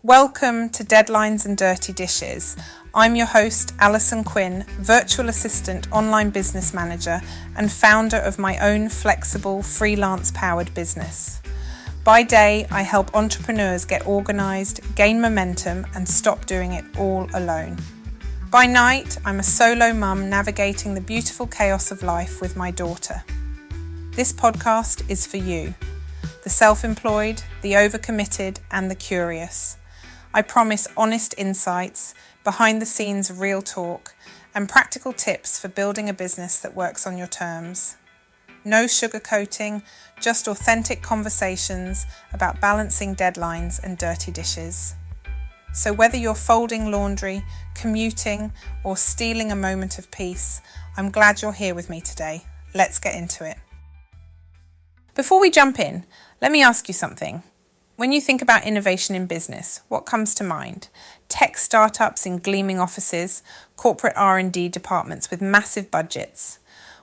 Welcome to Deadlines and Dirty Dishes. I'm your host, Alison Quinn, virtual assistant, online business manager, and founder of my own flexible, freelance-powered business. By day, I help entrepreneurs get organised, gain momentum, and stop doing it all alone. By night, I'm a solo mum navigating the beautiful chaos of life with my daughter. This podcast is for you, the self-employed, the overcommitted, and the curious. I promise honest insights, behind-the-scenes real talk, and practical tips for building a business that works on your terms. No sugarcoating, just authentic conversations about balancing deadlines and dirty dishes. So whether you're folding laundry, commuting, or stealing a moment of peace, I'm glad you're here with me today. Let's get into it. Before we jump in, let me ask you something. When you think about innovation in business, what comes to mind? Tech startups in gleaming offices, corporate R&D departments with massive budgets.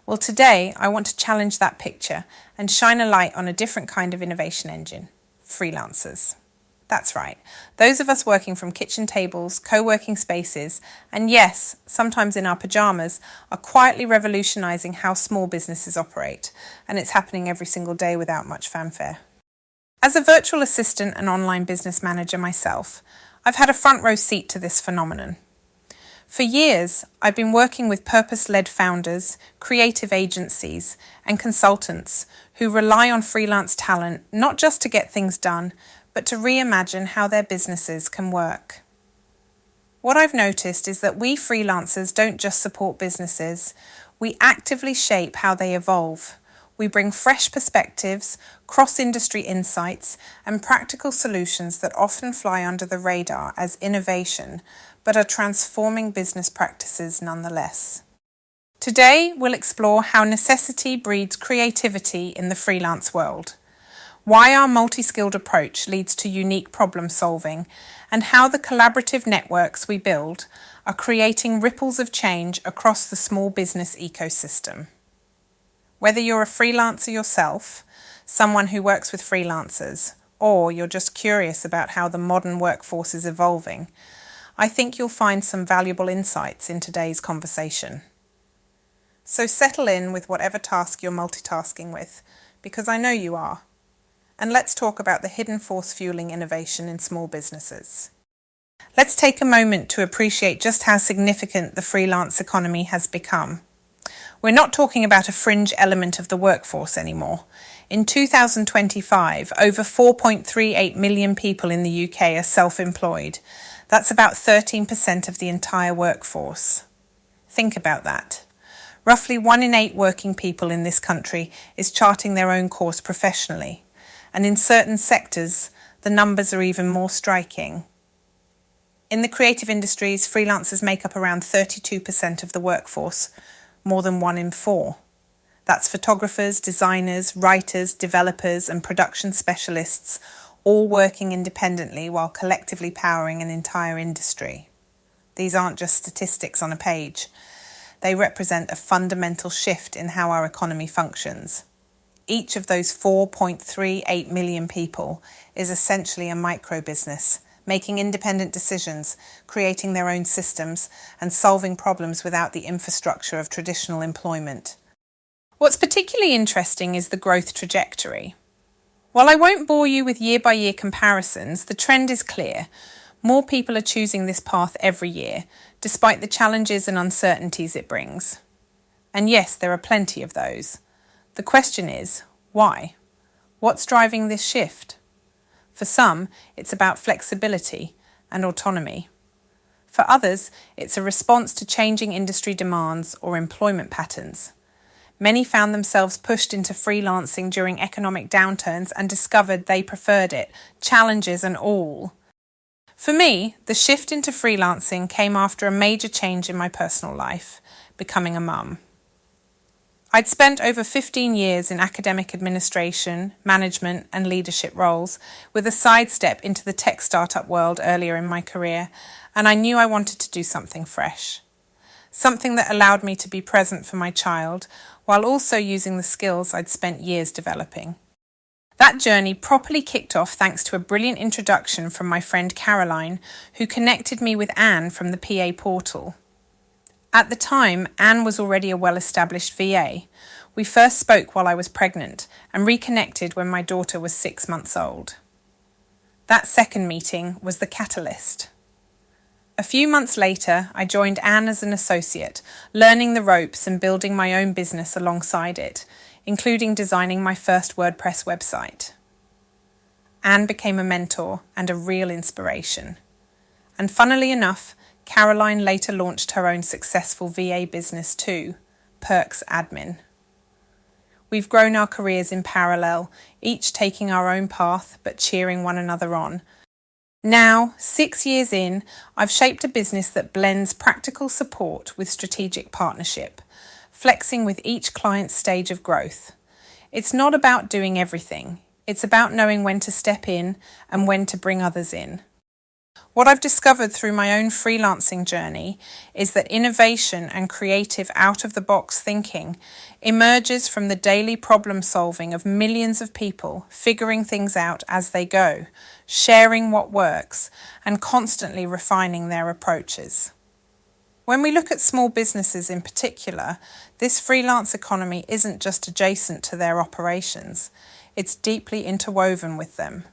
Well, today I want to challenge that picture and shine a light on a different kind of innovation engine, freelancers. That's right, those of us working from kitchen tables, co-working spaces, and yes, sometimes in our pajamas, are quietly revolutionising how small businesses operate, and it's happening every single day without much fanfare. As a virtual assistant and online business manager myself, I've had a front row seat to this phenomenon. For years, I've been working with purpose-led founders, creative agencies, and consultants who rely on freelance talent not just to get things done, but to reimagine how their businesses can work. What I've noticed is that we freelancers don't just support businesses, we actively shape how they evolve. We bring fresh perspectives, cross-industry insights, and practical solutions that often fly under the radar as innovation, but are transforming business practices nonetheless. Today, we'll explore how necessity breeds creativity in the freelance world, why our multi-skilled approach leads to unique problem solving, and how the collaborative networks we build are creating ripples of change across the small business ecosystem. Whether you're a freelancer yourself, someone who works with freelancers, or you're just curious about how the modern workforce is evolving, I think you'll find some valuable insights in today's conversation. So settle in with whatever task you're multitasking with, because I know you are. And let's talk about the hidden force fueling innovation in small businesses. Let's take a moment to appreciate just how significant the freelance economy has become. We're not talking about a fringe element of the workforce anymore. In 2025, over 4.38 million people in the UK are self-employed. That's about 13% of the entire workforce. Think about that. Roughly 1 in 8 working people in this country is charting their own course professionally. And in certain sectors, the numbers are even more striking. In the creative industries, freelancers make up around 32% of the workforce, more than 1 in 4. That's photographers, designers, writers, developers, and production specialists, all working independently while collectively powering an entire industry. These aren't just statistics on a page. They represent a fundamental shift in how our economy functions. Each of those 4.38 million people is essentially a micro-business, making independent decisions, creating their own systems, and solving problems without the infrastructure of traditional employment. What's particularly interesting is the growth trajectory. While I won't bore you with year-by-year comparisons, the trend is clear. More people are choosing this path every year, despite the challenges and uncertainties it brings. And yes, there are plenty of those. The question is, why? What's driving this shift? For some, it's about flexibility and autonomy. For others, it's a response to changing industry demands or employment patterns. Many found themselves pushed into freelancing during economic downturns and discovered they preferred it, challenges and all. For me, the shift into freelancing came after a major change in my personal life, becoming a mum. I'd spent over 15 years in academic administration, management and leadership roles, with a sidestep into the tech startup world earlier in my career, and I knew I wanted to do something fresh. Something that allowed me to be present for my child, while also using the skills I'd spent years developing. That journey properly kicked off thanks to a brilliant introduction from my friend Caroline, who connected me with Anne from the PA portal. At the time, Anne was already a well-established VA. We first spoke while I was pregnant and reconnected when my daughter was 6 months old. That second meeting was the catalyst. A few months later, I joined Anne as an associate, learning the ropes and building my own business alongside it, including designing my first WordPress website. Anne became a mentor and a real inspiration. And funnily enough, Caroline later launched her own successful VA business too, Perks Admin. We've grown our careers in parallel, each taking our own path but cheering one another on. Now, 6 years in, I've shaped a business that blends practical support with strategic partnership, flexing with each client's stage of growth. It's not about doing everything. It's about knowing when to step in and when to bring others in. What I've discovered through my own freelancing journey is that innovation and creative out-of-the-box thinking emerges from the daily problem solving of millions of people figuring things out as they go, sharing what works, and constantly refining their approaches. When we look at small businesses in particular, this freelance economy isn't just adjacent to their operations, it's deeply interwoven with them.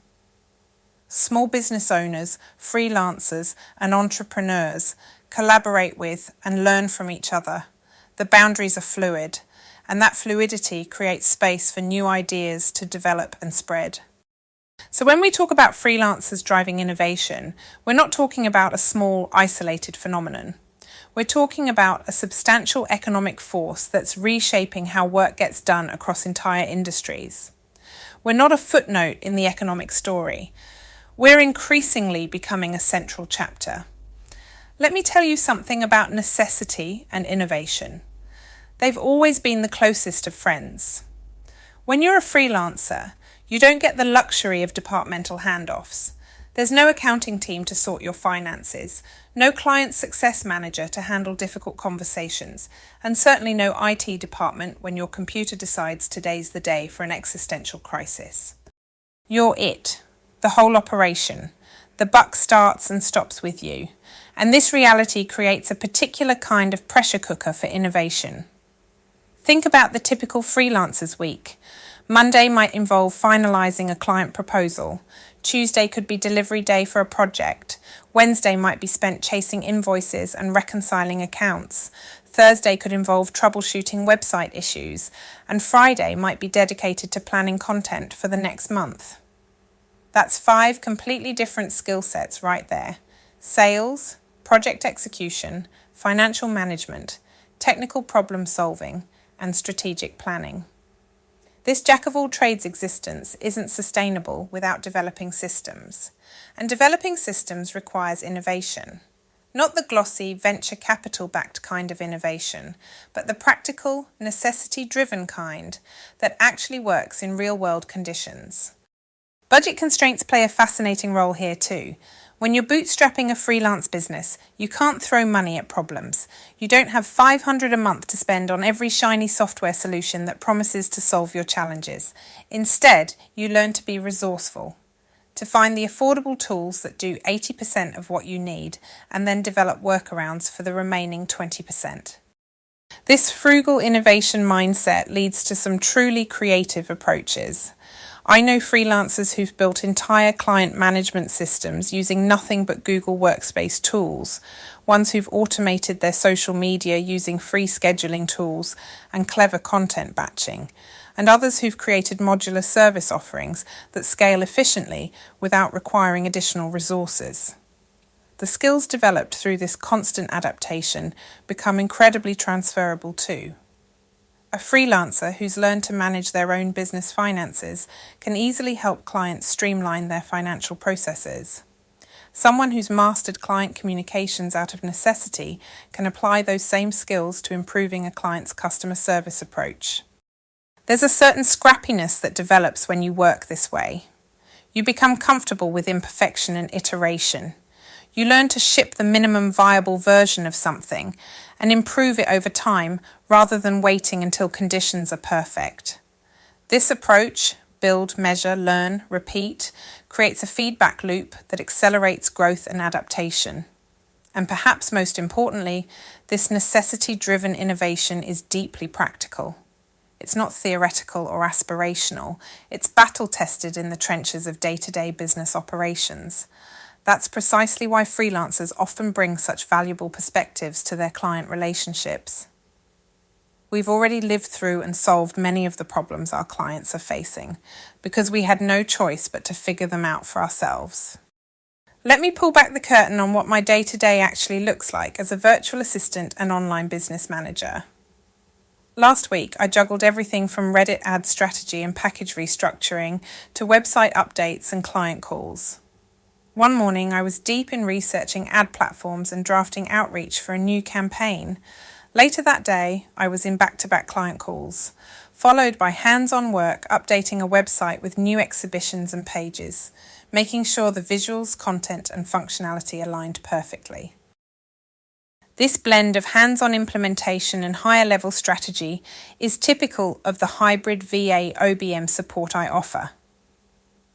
Small business owners, freelancers, and entrepreneurs collaborate with and learn from each other. The boundaries are fluid, and that fluidity creates space for new ideas to develop and spread. So when we talk about freelancers driving innovation, we're not talking about a small, isolated phenomenon. We're talking about a substantial economic force that's reshaping how work gets done across entire industries. We're not a footnote in the economic story. We're increasingly becoming a central chapter. Let me tell you something about necessity and innovation. They've always been the closest of friends. When you're a freelancer, you don't get the luxury of departmental handoffs. There's no accounting team to sort your finances, no client success manager to handle difficult conversations, and certainly no IT department when your computer decides today's the day for an existential crisis. You're it. The whole operation. The buck starts and stops with you. And this reality creates a particular kind of pressure cooker for innovation. Think about the typical freelancer's week. Monday might involve finalising a client proposal. Tuesday could be delivery day for a project. Wednesday might be spent chasing invoices and reconciling accounts. Thursday could involve troubleshooting website issues. And Friday might be dedicated to planning content for the next month. That's 5 completely different skill sets right there. Sales, project execution, financial management, technical problem solving, and strategic planning. This jack-of-all-trades existence isn't sustainable without developing systems. And developing systems requires innovation. Not the glossy, venture capital-backed kind of innovation, but the practical, necessity-driven kind that actually works in real-world conditions. Budget constraints play a fascinating role here too. When you're bootstrapping a freelance business, you can't throw money at problems. You don't have $500 a month to spend on every shiny software solution that promises to solve your challenges. Instead, you learn to be resourceful, to find the affordable tools that do 80% of what you need, and then develop workarounds for the remaining 20%. This frugal innovation mindset leads to some truly creative approaches. I know freelancers who've built entire client management systems using nothing but Google Workspace tools, ones who've automated their social media using free scheduling tools and clever content batching, and others who've created modular service offerings that scale efficiently without requiring additional resources. The skills developed through this constant adaptation become incredibly transferable too. A freelancer who's learned to manage their own business finances can easily help clients streamline their financial processes. Someone who's mastered client communications out of necessity can apply those same skills to improving a client's customer service approach. There's a certain scrappiness that develops when you work this way. You become comfortable with imperfection and iteration. You learn to ship the minimum viable version of something and improve it over time rather than waiting until conditions are perfect. This approach, build, measure, learn, repeat, creates a feedback loop that accelerates growth and adaptation. And perhaps most importantly, this necessity-driven innovation is deeply practical. It's not theoretical or aspirational, it's battle-tested in the trenches of day-to-day business operations. That's precisely why freelancers often bring such valuable perspectives to their client relationships. We've already lived through and solved many of the problems our clients are facing, because we had no choice but to figure them out for ourselves. Let me pull back the curtain on what my day-to-day actually looks like as a virtual assistant and online business manager. Last week, I juggled everything from Reddit ad strategy and package restructuring to website updates and client calls. One morning, I was deep in researching ad platforms and drafting outreach for a new campaign. Later that day, I was in back-to-back client calls, followed by hands-on work updating a website with new exhibitions and pages, making sure the visuals, content, and functionality aligned perfectly. This blend of hands-on implementation and higher-level strategy is typical of the hybrid VA OBM support I offer.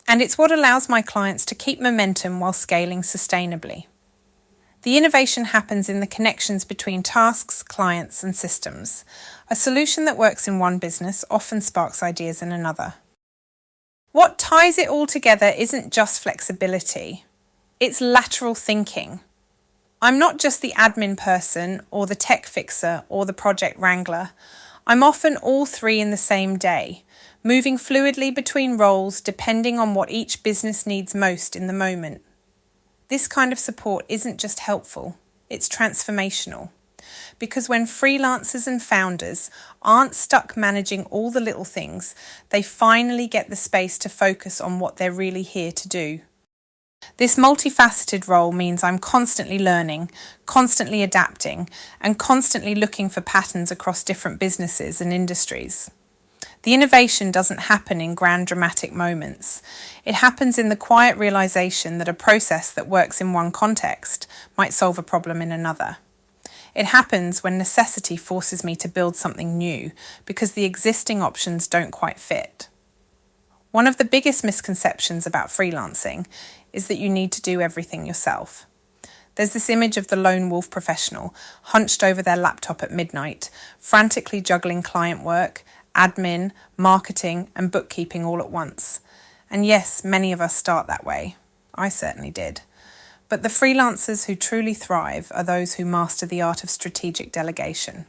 And it's what allows my clients to keep momentum while scaling sustainably. The innovation happens in the connections between tasks, clients, and systems. A solution that works in one business often sparks ideas in another. What ties it all together isn't just flexibility, it's lateral thinking. I'm not just the admin person or the tech fixer or the project wrangler. I'm often all three in the same day, moving fluidly between roles depending on what each business needs most in the moment. This kind of support isn't just helpful, it's transformational. Because when freelancers and founders aren't stuck managing all the little things, they finally get the space to focus on what they're really here to do. This multifaceted role means I'm constantly learning, constantly adapting, and constantly looking for patterns across different businesses and industries. The innovation doesn't happen in grand dramatic moments. It happens in the quiet realization that a process that works in one context might solve a problem in another. It happens when necessity forces me to build something new because the existing options don't quite fit. One of the biggest misconceptions about freelancing is that you need to do everything yourself. There's this image of the lone wolf professional, hunched over their laptop at midnight, frantically juggling client work, admin, marketing, and bookkeeping all at once. And yes, many of us start that way. I certainly did. But the freelancers who truly thrive are those who master the art of strategic delegation.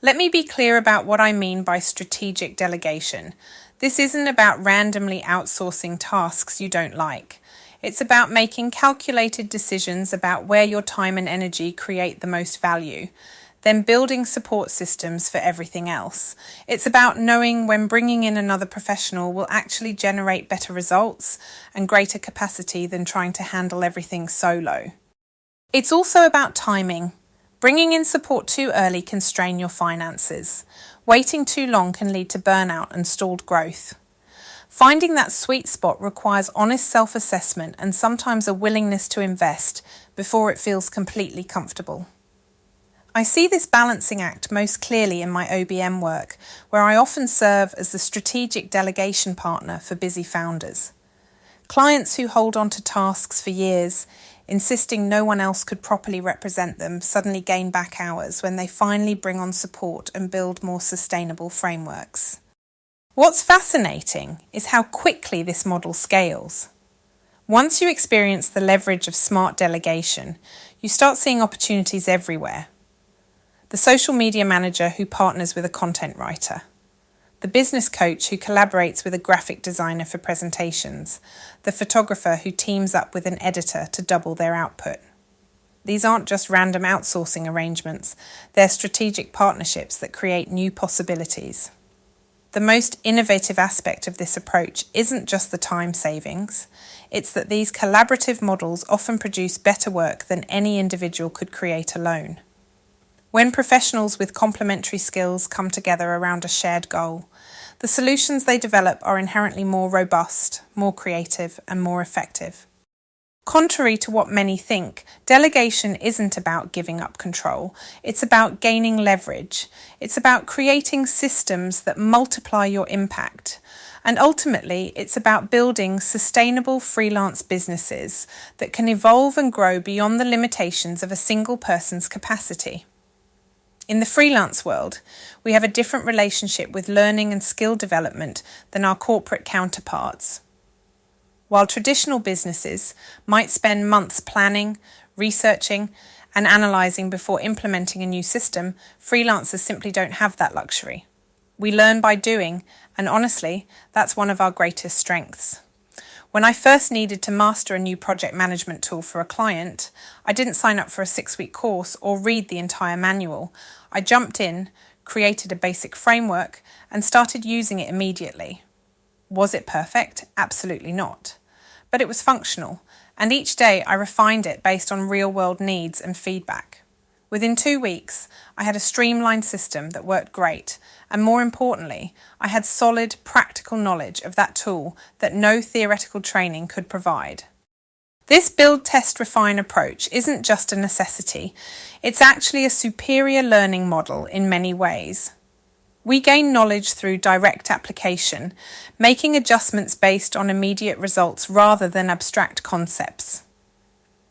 Let me be clear about what I mean by strategic delegation. This isn't about randomly outsourcing tasks you don't like. It's about making calculated decisions about where your time and energy create the most value, then building support systems for everything else. It's about knowing when bringing in another professional will actually generate better results and greater capacity than trying to handle everything solo. It's also about timing. Bringing in support too early can strain your finances. Waiting too long can lead to burnout and stalled growth. Finding that sweet spot requires honest self-assessment and sometimes a willingness to invest before it feels completely comfortable. I see this balancing act most clearly in my OBM work, where I often serve as the strategic delegation partner for busy founders. Clients who hold on to tasks for years, insisting no one else could properly represent them, suddenly gain back hours when they finally bring on support and build more sustainable frameworks. What's fascinating is how quickly this model scales. Once you experience the leverage of smart delegation, you start seeing opportunities everywhere. The social media manager who partners with a content writer, the business coach who collaborates with a graphic designer for presentations, the photographer who teams up with an editor to double their output. These aren't just random outsourcing arrangements, they're strategic partnerships that create new possibilities. The most innovative aspect of this approach isn't just the time savings, it's that these collaborative models often produce better work than any individual could create alone. When professionals with complementary skills come together around a shared goal, the solutions they develop are inherently more robust, more creative, and more effective. Contrary to what many think, delegation isn't about giving up control. It's about gaining leverage. It's about creating systems that multiply your impact. And ultimately, it's about building sustainable freelance businesses that can evolve and grow beyond the limitations of a single person's capacity. In the freelance world, we have a different relationship with learning and skill development than our corporate counterparts. While traditional businesses might spend months planning, researching, and analysing before implementing a new system, freelancers simply don't have that luxury. We learn by doing, and honestly, that's one of our greatest strengths. When I first needed to master a new project management tool for a client, I didn't sign up for a 6-week course or read the entire manual. I jumped in, created a basic framework, and started using it immediately. Was it perfect? Absolutely not. But it was functional, and each day I refined it based on real-world needs and feedback. Within 2 weeks, I had a streamlined system that worked great, and more importantly, I had solid, practical knowledge of that tool that no theoretical training could provide. This build, test, refine approach isn't just a necessity, it's actually a superior learning model in many ways. We gain knowledge through direct application, making adjustments based on immediate results rather than abstract concepts.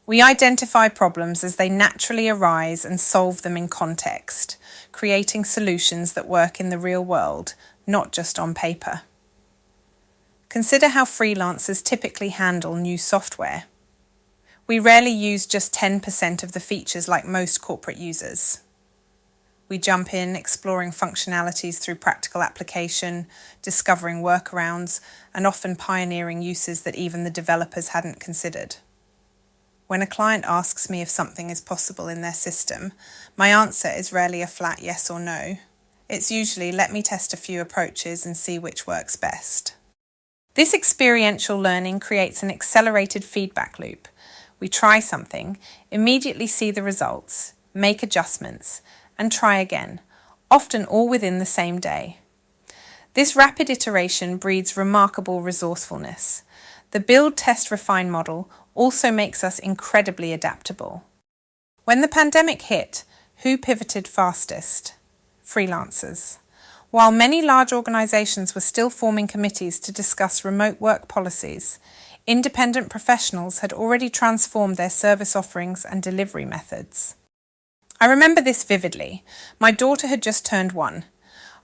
We identify problems as they naturally arise and solve them in context, creating solutions that work in the real world, not just on paper. Consider how freelancers typically handle new software. We rarely use just 10% of the features like most corporate users. We jump in, exploring functionalities through practical application, discovering workarounds, and often pioneering uses that even the developers hadn't considered. When a client asks me if something is possible in their system, my answer is rarely a flat yes or no. It's usually, let me test a few approaches and see which works best. This experiential learning creates an accelerated feedback loop. We try something, immediately see the results, make adjustments, and try again, often all within the same day. This rapid iteration breeds remarkable resourcefulness. The build, test, refine model also makes us incredibly adaptable. When the pandemic hit, who pivoted fastest? Freelancers. While many large organisations were still forming committees to discuss remote work policies, independent professionals had already transformed their service offerings and delivery methods. I remember this vividly. My daughter had just turned 1.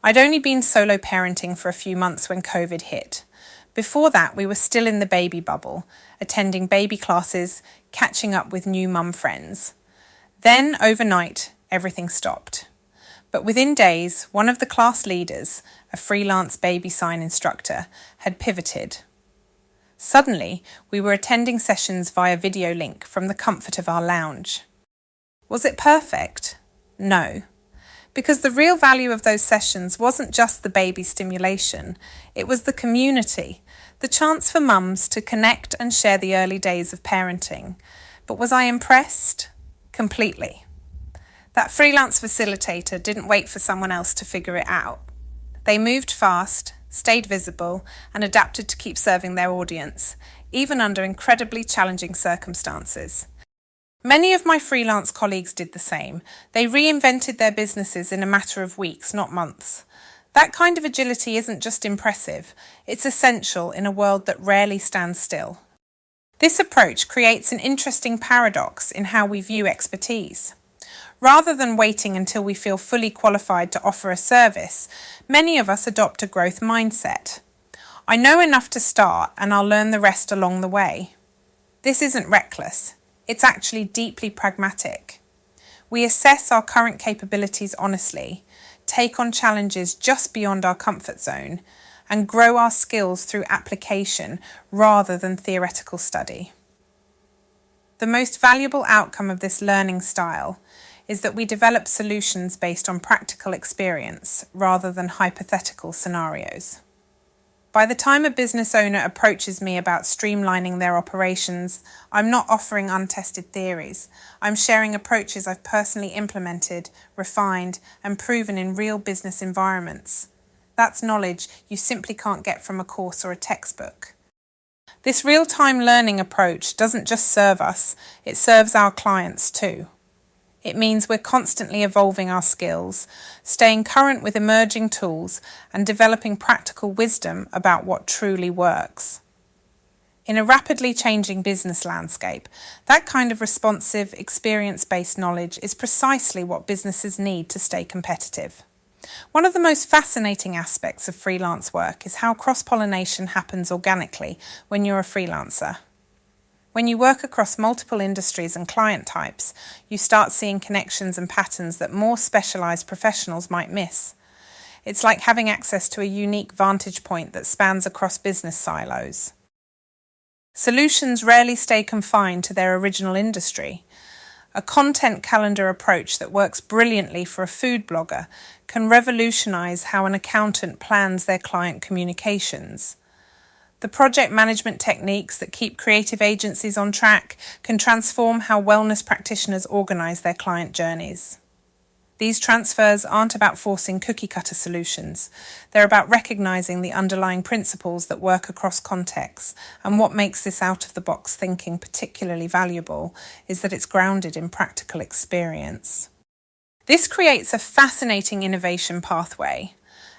I'd only been solo parenting for a few months when COVID hit. Before that, we were still in the baby bubble, attending baby classes, catching up with new mum friends. Then, overnight, everything stopped. But within days, one of the class leaders, a freelance baby sign instructor, had pivoted. Suddenly, we were attending sessions via video link from the comfort of our lounge. Was it perfect? No. Because the real value of those sessions wasn't just the baby stimulation, it was the community, the chance for mums to connect and share the early days of parenting. But was I impressed? Completely. That freelance facilitator didn't wait for someone else to figure it out. They moved fast, stayed visible, and adapted to keep serving their audience, even under incredibly challenging circumstances. Many of my freelance colleagues did the same. They reinvented their businesses in a matter of weeks, not months. That kind of agility isn't just impressive, it's essential in a world that rarely stands still. This approach creates an interesting paradox in how we view expertise. Rather than waiting until we feel fully qualified to offer a service, many of us adopt a growth mindset. I know enough to start and I'll learn the rest along the way. This isn't reckless. It's actually deeply pragmatic. We assess our current capabilities honestly, take on challenges just beyond our comfort zone, and grow our skills through application rather than theoretical study. The most valuable outcome of this learning style is that we develop solutions based on practical experience rather than hypothetical scenarios. By the time a business owner approaches me about streamlining their operations, I'm not offering untested theories. I'm sharing approaches I've personally implemented, refined, and proven in real business environments. That's knowledge you simply can't get from a course or a textbook. This real-time learning approach doesn't just serve us, it serves our clients too. It means we're constantly evolving our skills, staying current with emerging tools, and developing practical wisdom about what truly works. In a rapidly changing business landscape, that kind of responsive, experience-based knowledge is precisely what businesses need to stay competitive. One of the most fascinating aspects of freelance work is how cross-pollination happens organically when you're a freelancer. When you work across multiple industries and client types, you start seeing connections and patterns that more specialised professionals might miss. It's like having access to a unique vantage point that spans across business silos. Solutions rarely stay confined to their original industry. A content calendar approach that works brilliantly for a food blogger can revolutionise how an accountant plans their client communications. The project management techniques that keep creative agencies on track can transform how wellness practitioners organise their client journeys. These transfers aren't about forcing cookie-cutter solutions. They're about recognising the underlying principles that work across contexts, and what makes this out-of-the-box thinking particularly valuable is that it's grounded in practical experience. This creates a fascinating innovation pathway.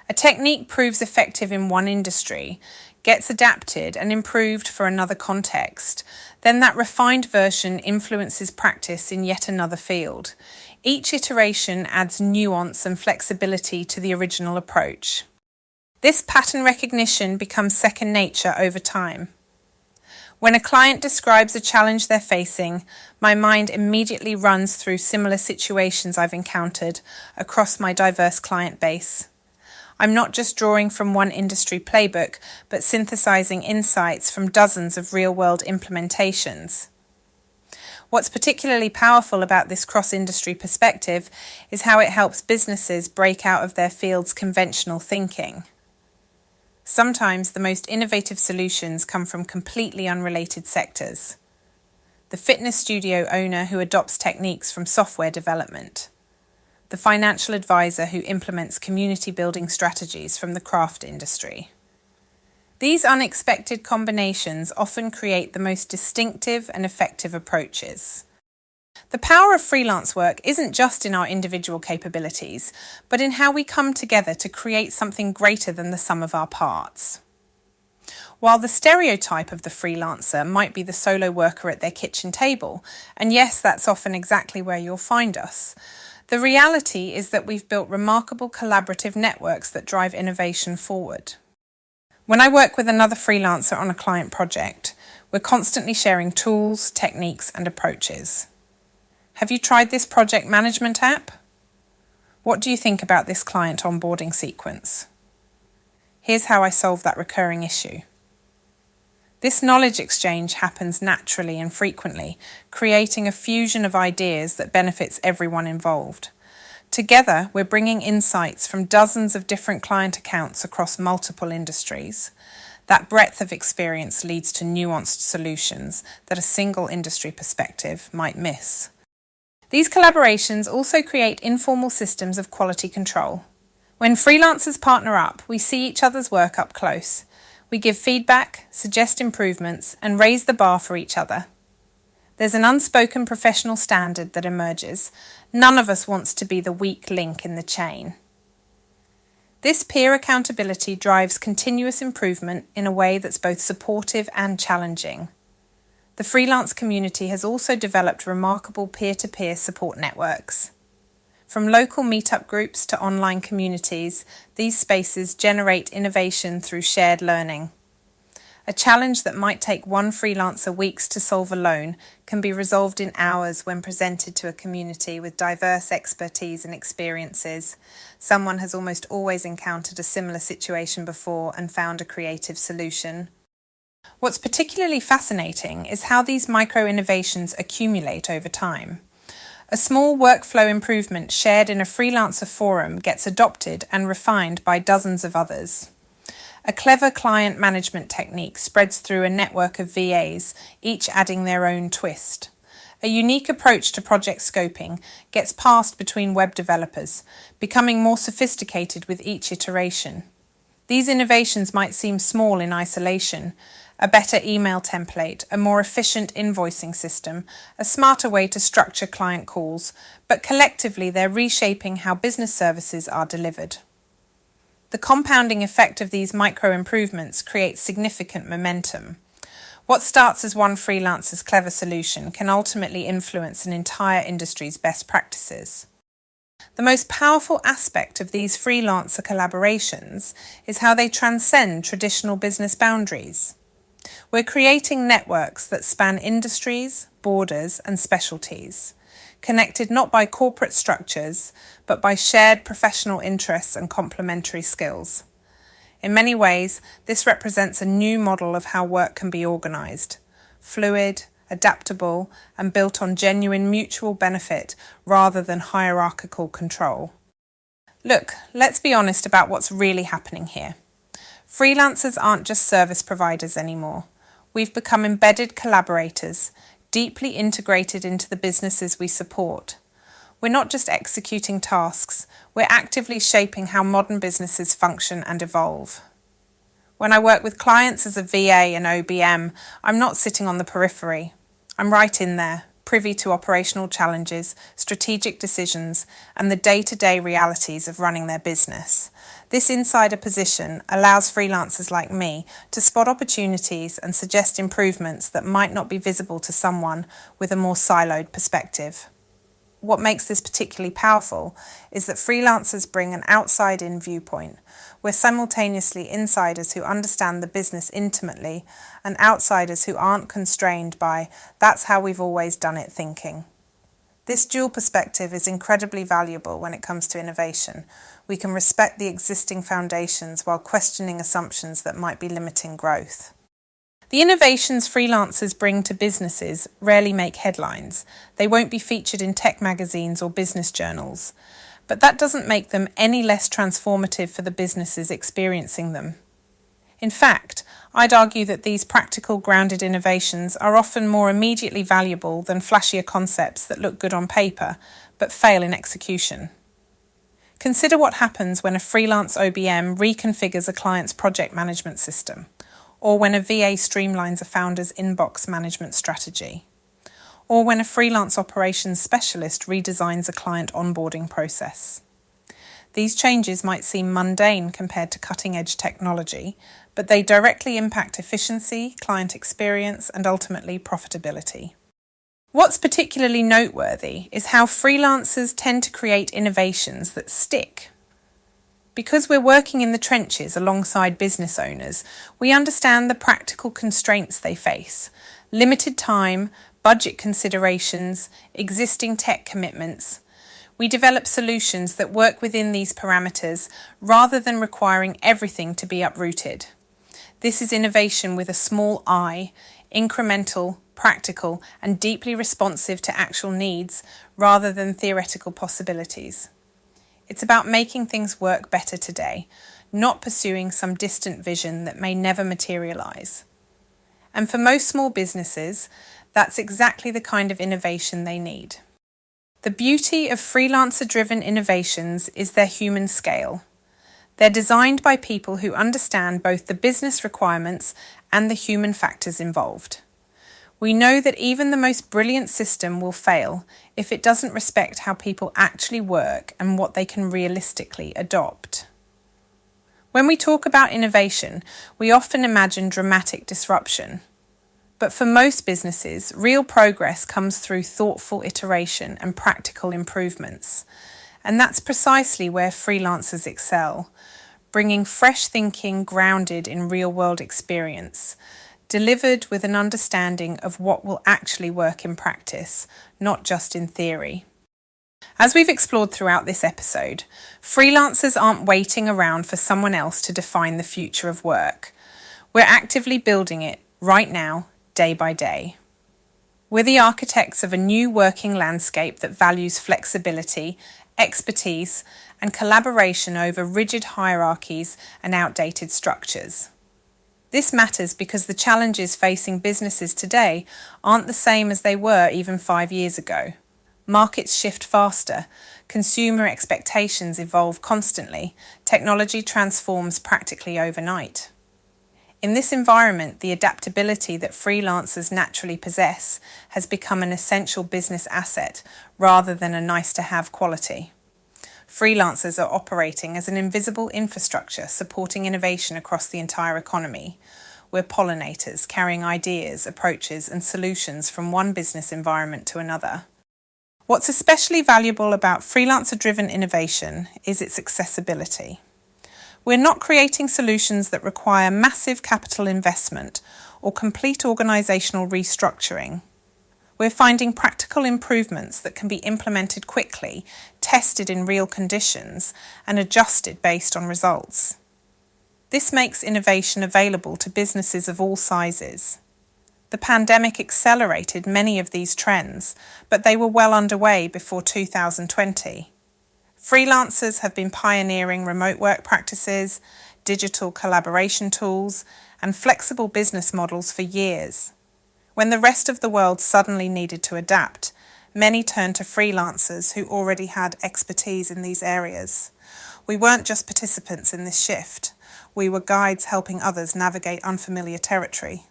A technique proves effective in one industry, gets adapted and improved for another context, then that refined version influences practice in yet another field. Each iteration adds nuance and flexibility to the original approach. This pattern recognition becomes second nature over time. When a client describes a challenge they're facing, my mind immediately runs through similar situations I've encountered across my diverse client base. I'm not just drawing from one industry playbook, but synthesizing insights from dozens of real-world implementations. What's particularly powerful about this cross-industry perspective is how it helps businesses break out of their field's conventional thinking. Sometimes the most innovative solutions come from completely unrelated sectors. The fitness studio owner who adopts techniques from software development. The financial advisor who implements community-building strategies from the craft industry. These unexpected combinations often create the most distinctive and effective approaches. The power of freelance work isn't just in our individual capabilities, but in how we come together to create something greater than the sum of our parts. While the stereotype of the freelancer might be the solo worker at their kitchen table, and yes, that's often exactly where you'll find us, the reality is that we've built remarkable collaborative networks that drive innovation forward. When I work with another freelancer on a client project, we're constantly sharing tools, techniques, and approaches. Have you tried this project management app? What do you think about this client onboarding sequence? Here's how I solve that recurring issue. This knowledge exchange happens naturally and frequently, creating a fusion of ideas that benefits everyone involved. Together, we're bringing insights from dozens of different client accounts across multiple industries. That breadth of experience leads to nuanced solutions that a single industry perspective might miss. These collaborations also create informal systems of quality control. When freelancers partner up, we see each other's work up close. We give feedback, suggest improvements, and raise the bar for each other. There's an unspoken professional standard that emerges. None of us wants to be the weak link in the chain. This peer accountability drives continuous improvement in a way that's both supportive and challenging. The freelance community has also developed remarkable peer-to-peer support networks. From local meetup groups to online communities, these spaces generate innovation through shared learning. A challenge that might take one freelancer weeks to solve alone can be resolved in hours when presented to a community with diverse expertise and experiences. Someone has almost always encountered a similar situation before and found a creative solution. What's particularly fascinating is how these micro-innovations accumulate over time. A small workflow improvement shared in a freelancer forum gets adopted and refined by dozens of others. A clever client management technique spreads through a network of VAs, each adding their own twist. A unique approach to project scoping gets passed between web developers, becoming more sophisticated with each iteration. These innovations might seem small in isolation. a better email template, a more efficient invoicing system, a smarter way to structure client calls, but collectively they're reshaping how business services are delivered. The compounding effect of these micro improvements creates significant momentum. What starts as one freelancer's clever solution can ultimately influence an entire industry's best practices. The most powerful aspect of these freelancer collaborations is how they transcend traditional business boundaries. We're creating networks that span industries, borders, and specialties, connected not by corporate structures, but by shared professional interests and complementary skills. In many ways, this represents a new model of how work can be organised, fluid, adaptable, and built on genuine mutual benefit rather than hierarchical control. Look, let's be honest about what's really happening here. Freelancers aren't just service providers anymore. We've become embedded collaborators, deeply integrated into the businesses we support. We're not just executing tasks, we're actively shaping how modern businesses function and evolve. When I work with clients as a VA and OBM, I'm not sitting on the periphery. I'm right in there, privy to operational challenges, strategic decisions, and the day-to-day realities of running their business. This insider position allows freelancers like me to spot opportunities and suggest improvements that might not be visible to someone with a more siloed perspective. What makes this particularly powerful is that freelancers bring an outside-in viewpoint. We're simultaneously insiders who understand the business intimately and outsiders who aren't constrained by "that's how we've always done it" thinking. This dual perspective is incredibly valuable when it comes to innovation. We can respect the existing foundations while questioning assumptions that might be limiting growth. The innovations freelancers bring to businesses rarely make headlines. They won't be featured in tech magazines or business journals. But that doesn't make them any less transformative for the businesses experiencing them. In fact, I'd argue that these practical, grounded innovations are often more immediately valuable than flashier concepts that look good on paper, but fail in execution. Consider what happens when a freelance OBM reconfigures a client's project management system, or when a VA streamlines a founder's inbox management strategy, or when a freelance operations specialist redesigns a client onboarding process. These changes might seem mundane compared to cutting-edge technology, but they directly impact efficiency, client experience, and ultimately profitability. What's particularly noteworthy is how freelancers tend to create innovations that stick. Because we're working in the trenches alongside business owners, we understand the practical constraints they face: limited time, budget considerations, existing tech commitments. We develop solutions that work within these parameters rather than requiring everything to be uprooted. This is innovation with a small I, incremental, practical, and deeply responsive to actual needs rather than theoretical possibilities. It's about making things work better today, not pursuing some distant vision that may never materialize. And for most small businesses, that's exactly the kind of innovation they need. The beauty of freelancer-driven innovations is their human scale. They're designed by people who understand both the business requirements and the human factors involved. We know that even the most brilliant system will fail if it doesn't respect how people actually work and what they can realistically adopt. When we talk about innovation, we often imagine dramatic disruption. But for most businesses, real progress comes through thoughtful iteration and practical improvements. And that's precisely where freelancers excel, bringing fresh thinking grounded in real-world experience, delivered with an understanding of what will actually work in practice, not just in theory. As we've explored throughout this episode, freelancers aren't waiting around for someone else to define the future of work. We're actively building it right now, day by day. We're the architects of a new working landscape that values flexibility, expertise, and collaboration over rigid hierarchies and outdated structures. This matters because the challenges facing businesses today aren't the same as they were even 5 years ago. Markets shift faster, consumer expectations evolve constantly, technology transforms practically overnight. In this environment, the adaptability that freelancers naturally possess has become an essential business asset rather than a nice-to-have quality. Freelancers are operating as an invisible infrastructure supporting innovation across the entire economy. We're pollinators, carrying ideas, approaches, and solutions from one business environment to another. What's especially valuable about freelancer-driven innovation is its accessibility. We're not creating solutions that require massive capital investment or complete organisational restructuring. We're finding practical improvements that can be implemented quickly, tested in real conditions, and adjusted based on results. This makes innovation available to businesses of all sizes. The pandemic accelerated many of these trends, but they were well underway before 2020. Freelancers have been pioneering remote work practices, digital collaboration tools, and flexible business models for years. When the rest of the world suddenly needed to adapt, many turned to freelancers who already had expertise in these areas. We weren't just participants in this shift. We were guides helping others navigate unfamiliar territory.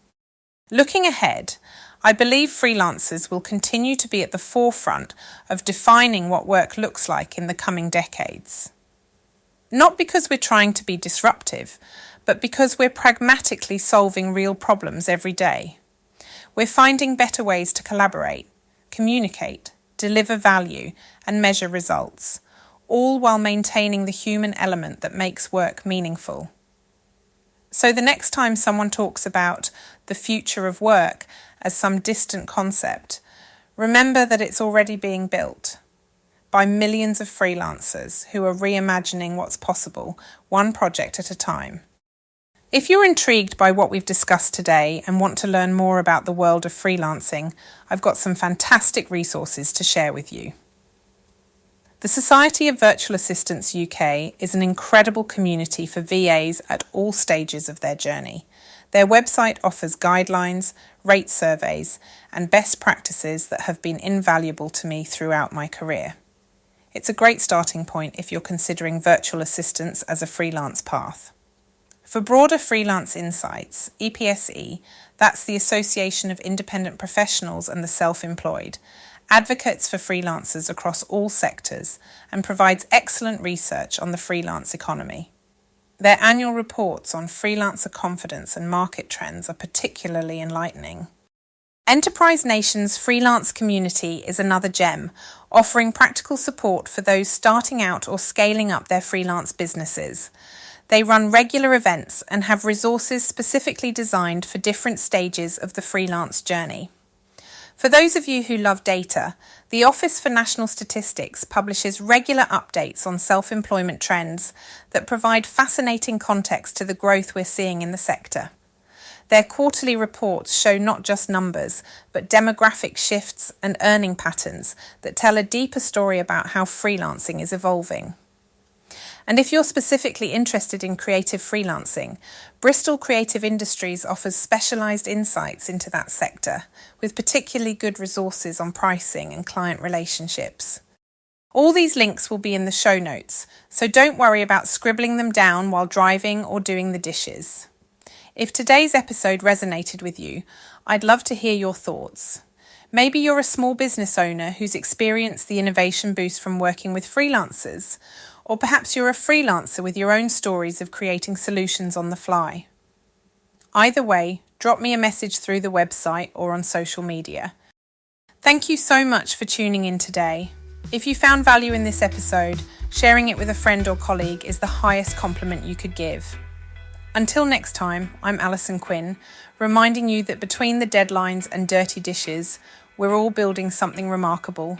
Looking ahead, I believe freelancers will continue to be at the forefront of defining what work looks like in the coming decades. Not because we're trying to be disruptive, but because we're pragmatically solving real problems every day. We're finding better ways to collaborate, communicate, deliver value, and measure results, all while maintaining the human element that makes work meaningful. So the next time someone talks about the future of work as some distant concept, remember that it's already being built by millions of freelancers who are reimagining what's possible, one project at a time. If you're intrigued by what we've discussed today and want to learn more about the world of freelancing, I've got some fantastic resources to share with you. The Society of Virtual Assistants UK is an incredible community for VAs at all stages of their journey. Their website offers guidelines, rate surveys, and best practices that have been invaluable to me throughout my career. It's a great starting point if you're considering virtual assistants as a freelance path. For broader freelance insights, EPSE, that's the Association of Independent Professionals and the Self-Employed, advocates for freelancers across all sectors and provides excellent research on the freelance economy. Their annual reports on freelancer confidence and market trends are particularly enlightening. Enterprise Nation's freelance community is another gem, offering practical support for those starting out or scaling up their freelance businesses. They run regular events and have resources specifically designed for different stages of the freelance journey. For those of you who love data, the Office for National Statistics publishes regular updates on self-employment trends that provide fascinating context to the growth we're seeing in the sector. Their quarterly reports show not just numbers, but demographic shifts and earning patterns that tell a deeper story about how freelancing is evolving. And if you're specifically interested in creative freelancing, Bristol Creative Industries offers specialised insights into that sector, with particularly good resources on pricing and client relationships. All these links will be in the show notes, so don't worry about scribbling them down while driving or doing the dishes. If today's episode resonated with you, I'd love to hear your thoughts. Maybe you're a small business owner who's experienced the innovation boost from working with freelancers, or perhaps you're a freelancer with your own stories of creating solutions on the fly. Either way, drop me a message through the website or on social media. Thank you so much for tuning in today. If you found value in this episode, sharing it with a friend or colleague is the highest compliment you could give. Until next time, I'm Alison Quinn, reminding you that between the deadlines and dirty dishes, we're all building something remarkable